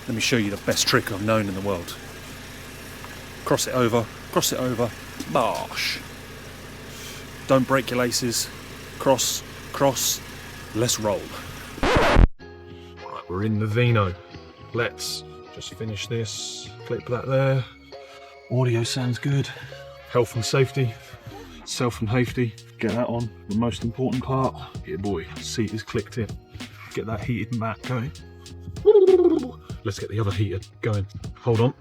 Let me show you the best trick I've known in the world. Cross it over, bosh. Don't break your laces. Cross, let's roll. Right, we're in the Vino. Let's just finish this, clip that there. Audio sounds good. Health and safety, self and hafety. Get that on, the most important part. Yeah boy, seat is clicked in. Get that heated mat going. Let's get the other heater going. Hold on,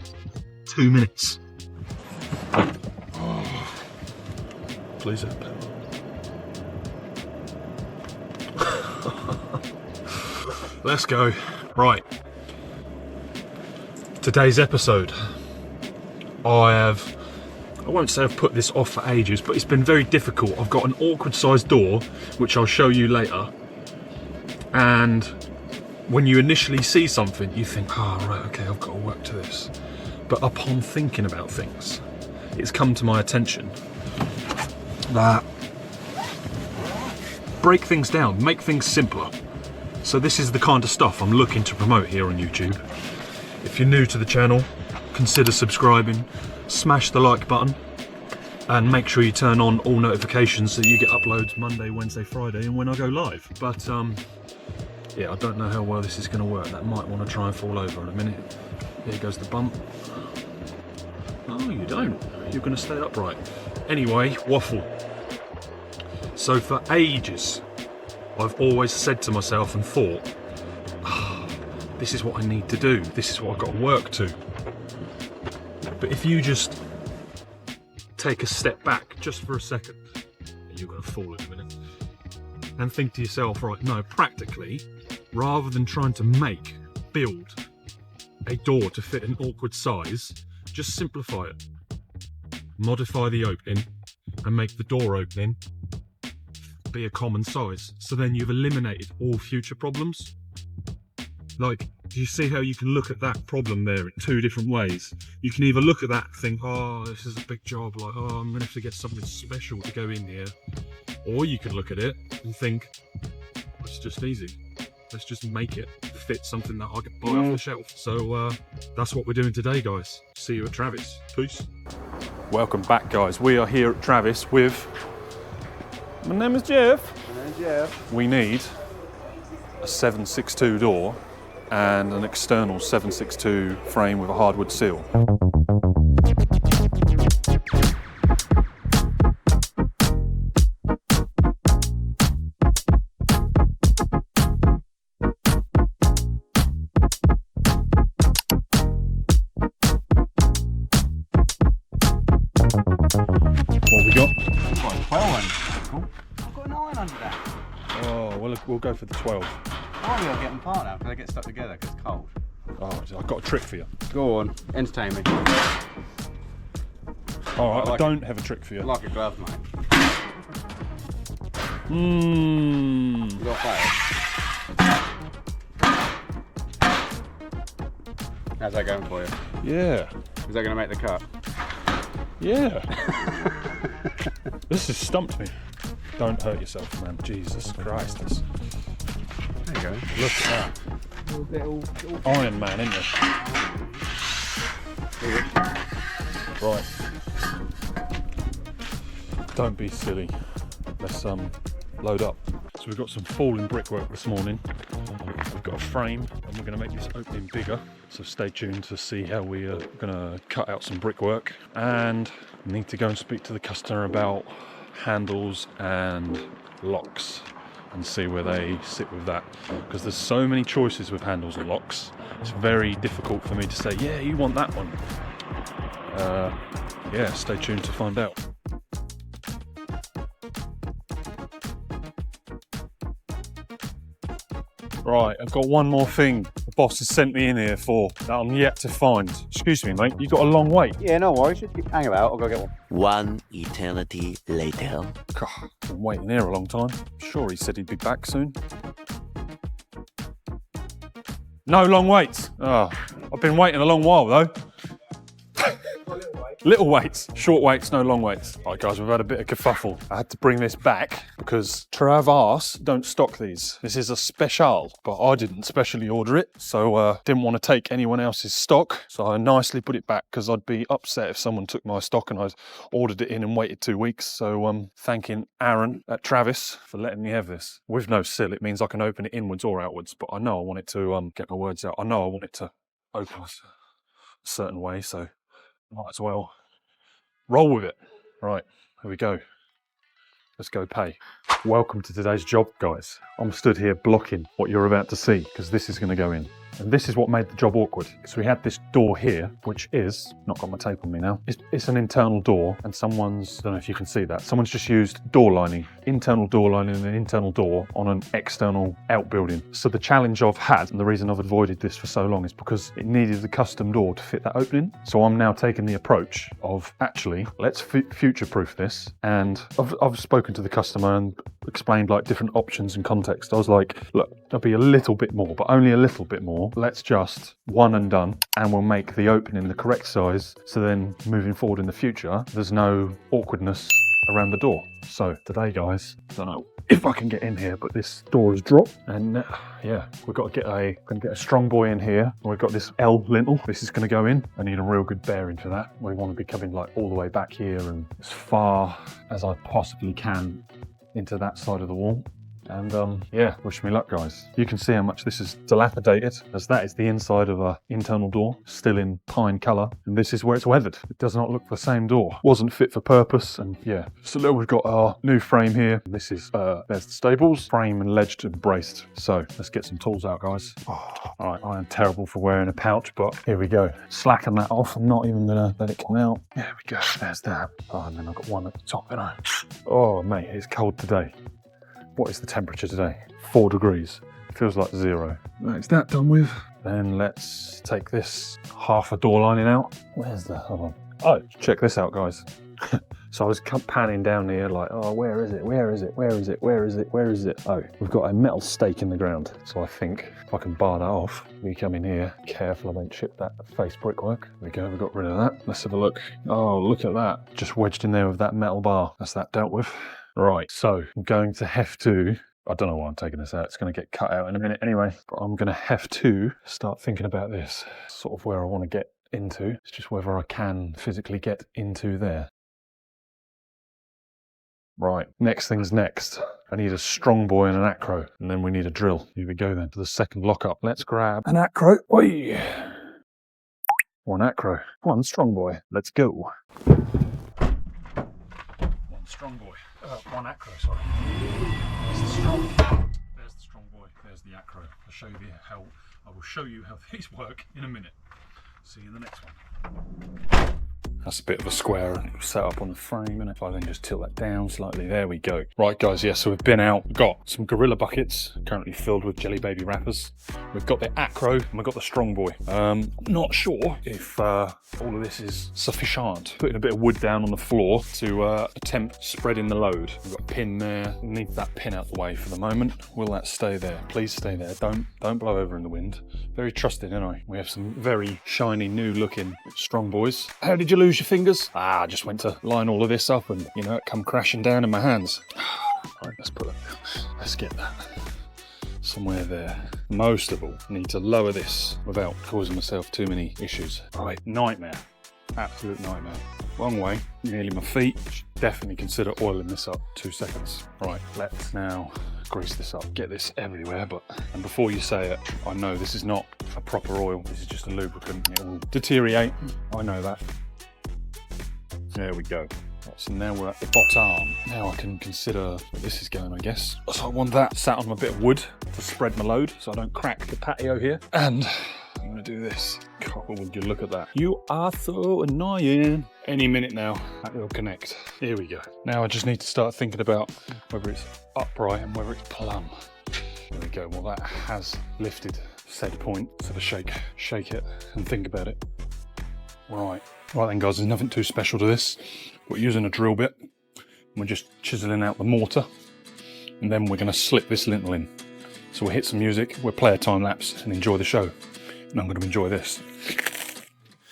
2 minutes. Oh, please help. Let's go. Right. Today's episode. I won't say I've put this off for ages, but it's been very difficult. I've got an awkward sized door, which I'll show you later. And when you initially see something, you think, oh, right, okay, I've got to work to this. But upon thinking about things, it's come to my attention that break things down, make things simpler. So this is the kind of stuff I'm looking to promote here on YouTube. If you're new to the channel, consider subscribing, smash the like button, and make sure you turn on all notifications so you get uploads Monday, Wednesday, Friday, and when I go live. But yeah, I don't know how well this is going to work. That might want to try and fall over in a minute. Here goes the bump. Oh, you don't. You're going to stay upright. Anyway, waffle. So for ages, I've always said to myself and thought, oh, this is what I need to do. This is what I've got to work to. But if you just take a step back just for a second, you're going to fall in a minute, and think to yourself, right, no, practically, rather than trying to build a door to fit an awkward size, just simplify it. Modify the opening and make the door opening be a common size. So then you've eliminated all future problems. Like, do you see how you can look at that problem there in two different ways? You can either look at that and think, oh, this is a big job, like, oh, I'm going to have to get something special to go in here. Or you can look at it and think, it's just easy. Let's just make it fit something that I can buy off the shelf. So that's what we're doing today, guys. See you at Travis. Peace. Welcome back, guys. We are here at Travis with... My name is Jeff. My name's Jeff. We need a 762 door and an external 762 frame with a hardwood seal. What we got? I've got a 12 one. Cool. I've got a 9 under that. Oh, well, we'll go for the 12. Oh, we'll get them apart now because they get stuck together because it's cold. Oh, I've got a trick for you. Go on, entertain me. All right, I don't have a trick for you. Like a glove, mate. Mmm. You got fire? How's that going for you? Yeah. Is that going to make the cut? Yeah. This has stumped me. Don't hurt yourself, man. Jesus Christ. There you go. Look at that. Iron Man, isn't it? Right. Don't be silly. Let's load up. So we've got some falling brickwork this morning. We've got a frame and we're going to make this opening bigger. So stay tuned to see how we are going to cut out some brickwork. And need to go and speak to the customer about handles and locks and see where they sit with that, because there's so many choices with handles and locks. It's very difficult for me to say, yeah, you want that one. Yeah, stay tuned to find out. Right, I've got one more thing the boss has sent me in here for that I'm yet to find. Excuse me, mate, you got a long wait. Yeah, no worries. Hang about, I'll go get one. One eternity later. God, I've been waiting here a long time. Sure, he said he'd be back soon. No long waits. Oh, I've been waiting a long while though. Got a little wait. Little weights, short weights, no long weights. All right guys, we've had a bit of kerfuffle. I had to bring this back because Travas don't stock these. This is a special, but I didn't specially order it. So didn't want to take anyone else's stock. So I nicely put it back because I'd be upset if someone took my stock and I'd ordered it in and waited 2 weeks. So thanking Aaron at Travis for letting me have this. With no sill, it means I can open it inwards or outwards, but I know I want it to, get my words out. I know I want it to open a certain way, so might as well roll with it. Right, here we go. Let's go pay. Welcome to today's job, guys. I'm stood here blocking what you're about to see because this is going to go in. And this is what made the job awkward. So we had this door here, which is, not got my tape on me now, it's an internal door, and someone's, I don't know if you can see that, someone's just used door lining, internal door lining and an internal door on an external outbuilding. So the challenge I've had, and the reason I've avoided this for so long, is because it needed a custom door to fit that opening. So I'm now taking the approach of, actually, let's future-proof this. And I've spoken to the customer and explained like different options and context. I was like, look, there'll be a little bit more, but only a little bit more. Let's just one and done, and we'll make the opening the correct size. So then moving forward in the future, there's no awkwardness around the door. So today, guys, I don't know if I can get in here, but this door is dropped, and yeah, we've got to get a strong boy in here. We've got this L lintel. This is going to go in. I need a real good bearing for that. We want to be coming like all the way back here and as far as I possibly can into that side of the wall. And yeah, wish me luck, guys. You can see how much this is dilapidated, as that is the inside of an internal door, still in pine colour, and this is where it's weathered. It does not look the same door. Wasn't fit for purpose, and yeah. So look, we've got our new frame here. This is, there's the stables, frame and ledged and braced. So let's get some tools out, guys. Oh, all right, I am terrible for wearing a pouch, but here we go. Slacken that off. I'm not even gonna let it come out. There we go, there's that. Oh, and then I've got one at the top, you know. Oh mate, it's cold today. What is the temperature today? 4 degrees. Feels like 0. That's that done with. Then let's take this half a door lining out. Where's the, hold on. Oh, check this out, guys. So I was panning down here like, oh, where is it? Where is it? Where is it? Where is it? Where is it? Oh, we've got a metal stake in the ground. So I think if I can bar that off, we come in here, careful I don't chip that face brickwork. There we go, we got rid of that. Let's have a look. Oh, look at that. Just wedged in there with that metal bar. That's that dealt with. Right, so I'm going to have to, I don't know why I'm taking this out, it's going to get cut out in a minute anyway, but I'm going to have to start thinking about this, sort of where I want to get into. It's just whether I can physically get into there. Right, next thing's next. I need a strong boy and an acro, and then we need a drill. Here we go then, to the second lockup. Let's grab an acro. Oi! One acro, one strong boy. Let's go. Strong boy. One acro, sorry. There's the strong boy. There's the acro. I will show you how these work in a minute. See you in the next one. That's a bit of a square and it was set up on the frame, and if I then just tilt that down slightly, there we go. Right guys, yeah, so we've been out, we've got some Gorilla buckets currently filled with Jelly Baby wrappers. We've got the acro and we've got the strong boy. Not sure if all of this is sufficient. Putting a bit of wood down on the floor to attempt spreading the load. We've got a pin there. Need that pin out the way for the moment. Will that stay there? Please stay there. Don't blow over in the wind. Very trusting, aren't I? We have some very shiny, new looking strong boys. How did you lose your fingers? I just went to line all of this up and, you know, it come crashing down in my hands. Right, let's get that somewhere there. Most of all, I need to lower this without causing myself too many issues. Right, nightmare. Absolute nightmare. Wrong way, nearly my feet. Should definitely consider oiling this up. 2 seconds. Right, let's now grease this up, get this everywhere, and before you say it, I know this is not a proper oil, this is just a lubricant. It will deteriorate, I know that. There we go. Right, so now we're at the bottom. Now I can consider where this is going, I guess. So I want that sat on a bit of wood to spread my load so I don't crack the patio here. And I'm gonna do this. God, would you look at that? You are so annoying. Any minute now, that will connect. Here we go. Now I just need to start thinking about whether it's upright and whether it's plumb. There we go. Well, that has lifted said point. So to shake it and think about it. Right then guys, there's nothing too special to this. We're using a drill bit. We're just chiseling out the mortar, and then we're going to slip this lintel in. So we'll hit some music, we'll play a time lapse and enjoy the show. And I'm going to enjoy this.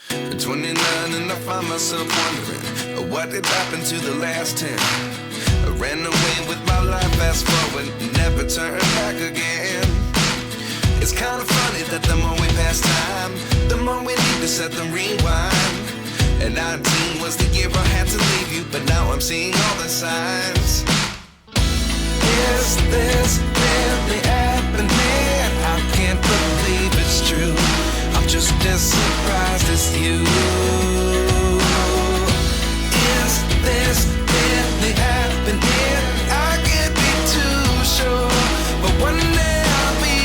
At 29 and I find myself wondering what did happen to the last 10. I ran away with my life, fast forward, never turn back again. It's kind of funny that the more we pass time, the more we need to set them rewind. And 19 was the year I had to leave you, but now I'm seeing all the signs. Is this really happening? I can't believe it's true. I'm just as surprised as you. Is this really happening? I can't be too sure, but one day I'll be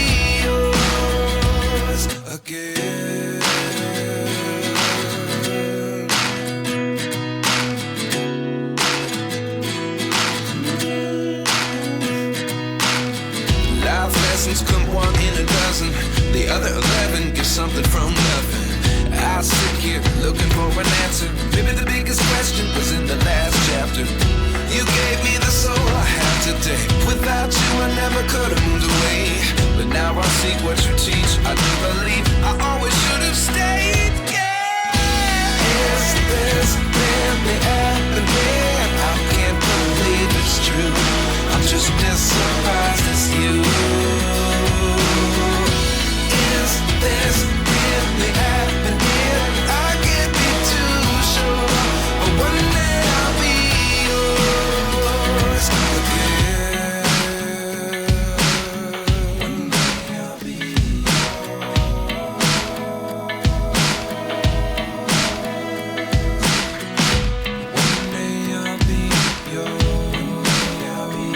yours again. Life lessons come one in a dozen. The other 11 get something from nothing. I sit here looking for an answer. Maybe the biggest question was in the last chapter. You gave me the soul I have today. Without you I never could have moved away. But now I see what you teach. I do believe I always should have stayed. Yeah. Is this really happening? I can't believe it's true. I'm just as surprised as you. Is this really happening? I can't be too sure, but one day I'll be yours again. One day I'll be One day I'll be yours. I'll be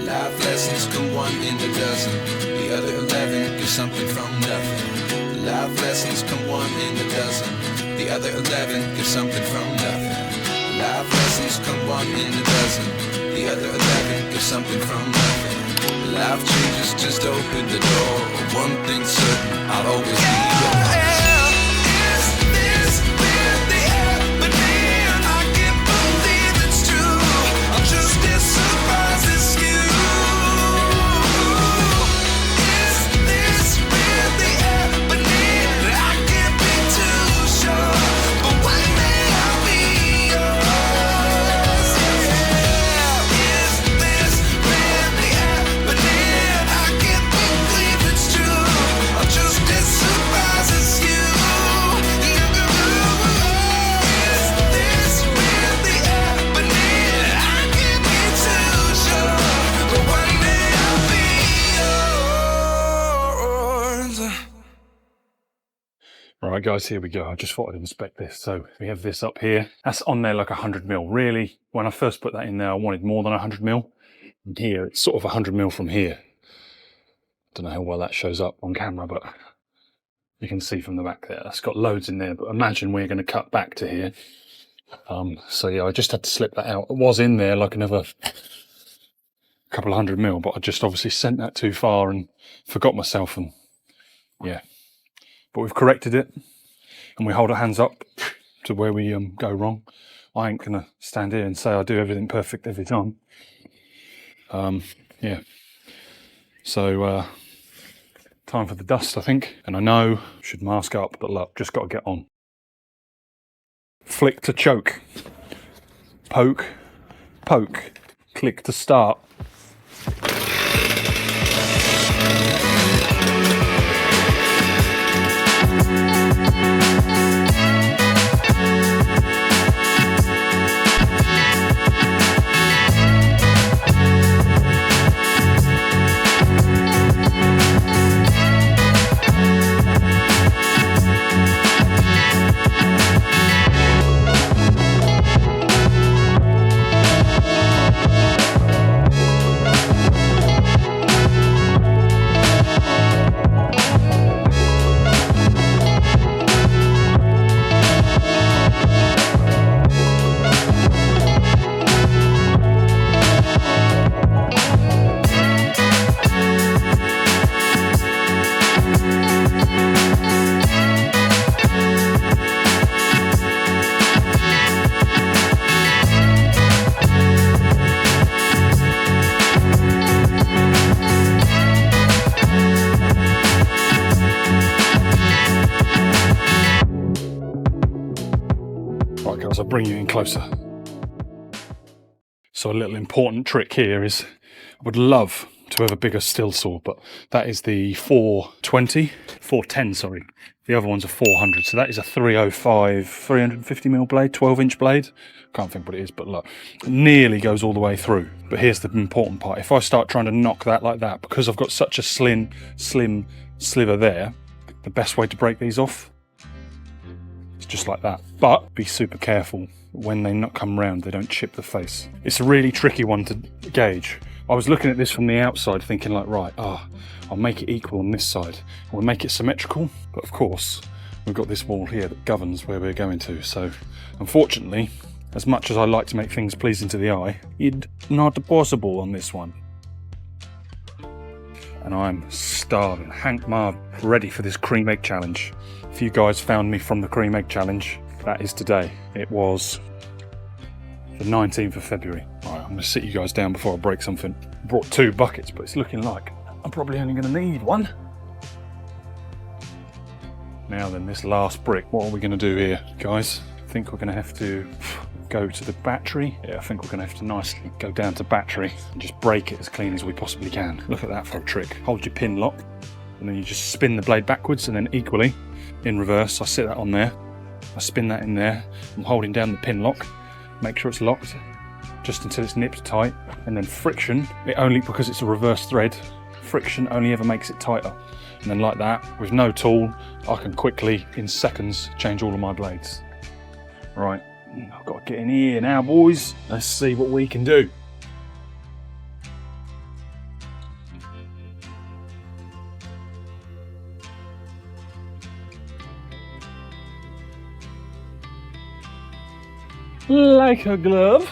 Life lessons come one in a dozen. The other 11 get something from nothing. Life lessons come one in a dozen. The other 11 get something from nothing. Life lessons come one in a dozen. The other 11 get something from nothing. Life changes just open the door. One thing's certain, I'll always be yours. Is this really happening? I can't believe it's true. I'm just as surprised as you. Right guys, here we go. I just thought I'd inspect this. So we have this up here. That's on there like 100mm. Really, when I first put that in there, I wanted more than 100mm. And here, it's sort of 100mm from here. Don't know how well that shows up on camera, but you can see from the back there. That's got loads in there, but imagine we're going to cut back to here. So yeah, I just had to slip that out. It was in there like another couple of 100mm, but I just obviously sent that too far and forgot myself, and yeah. But we've corrected it, and we hold our hands up to where we go wrong. I ain't gonna stand here and say I do everything perfect every time. Yeah. So time for the dust, I think. And I know I should mask up, but look, just got to get on. Flick to choke. Poke. Poke. Click to start. bring you in closer. So a little important trick here is, I would love to have a bigger still saw, but that is the 410, sorry. The other one's a 400, so that is a 305, 350mm blade, 12-inch blade. Can't think what it is, but look, it nearly goes all the way through. But here's the important part. If I start trying to knock that like that, because I've got such a slim sliver there, the best way to break these off is just like that. But be super careful when they not come round, they don't chip the face. It's a really tricky one to gauge. I was looking at this from the outside thinking like, right, I'll make it equal on this side. We'll make it symmetrical, but of course, we've got this wall here that governs where we're going to. So unfortunately, as much as I like to make things pleasing to the eye, it's not possible on this one. And I'm starving. Hank Marv, ready for this cream egg challenge. If you guys found me from the cream egg challenge, that is today. It was the 19th of February. All right, I'm gonna sit you guys down before I break something. I brought 2 buckets, but it's looking like I'm probably only gonna need 1. Now then, this last brick, what are we gonna do here, guys? I think we're gonna have to go to the battery. Yeah, I think we're gonna have to nicely go down to battery and just break it as clean as we possibly can. Look at that for a trick. Hold your pin lock, and then you just spin the blade backwards, and then equally, in reverse, I sit that on there. I spin that in there. I'm holding down the pin lock. Make sure it's locked just until it's nipped tight, and then friction, it only, because it's a reverse thread, friction only ever makes it tighter. And then like that, with no tool, I can quickly, in seconds, change all of my blades. Right, I've got to get in here now, boys. Let's see what we can do. Like a glove.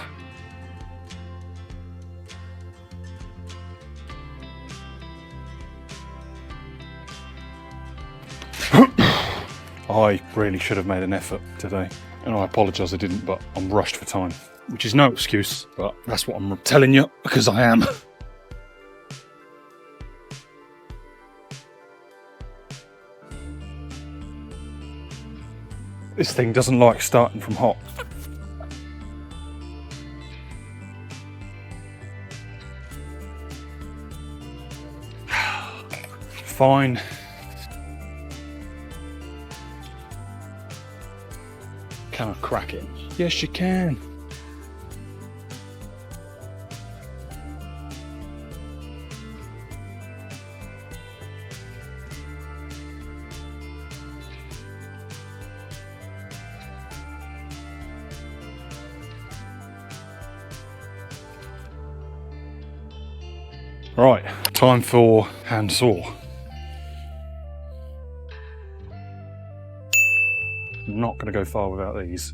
I really should have made an effort today, and I apologise I didn't, but I'm rushed for time, which is no excuse, but that's what I'm telling you, because I am. This thing doesn't like starting from hot. Fine. Can I crack it? Yes, you can. Right, time for hand saw. I'm not going to go far without these.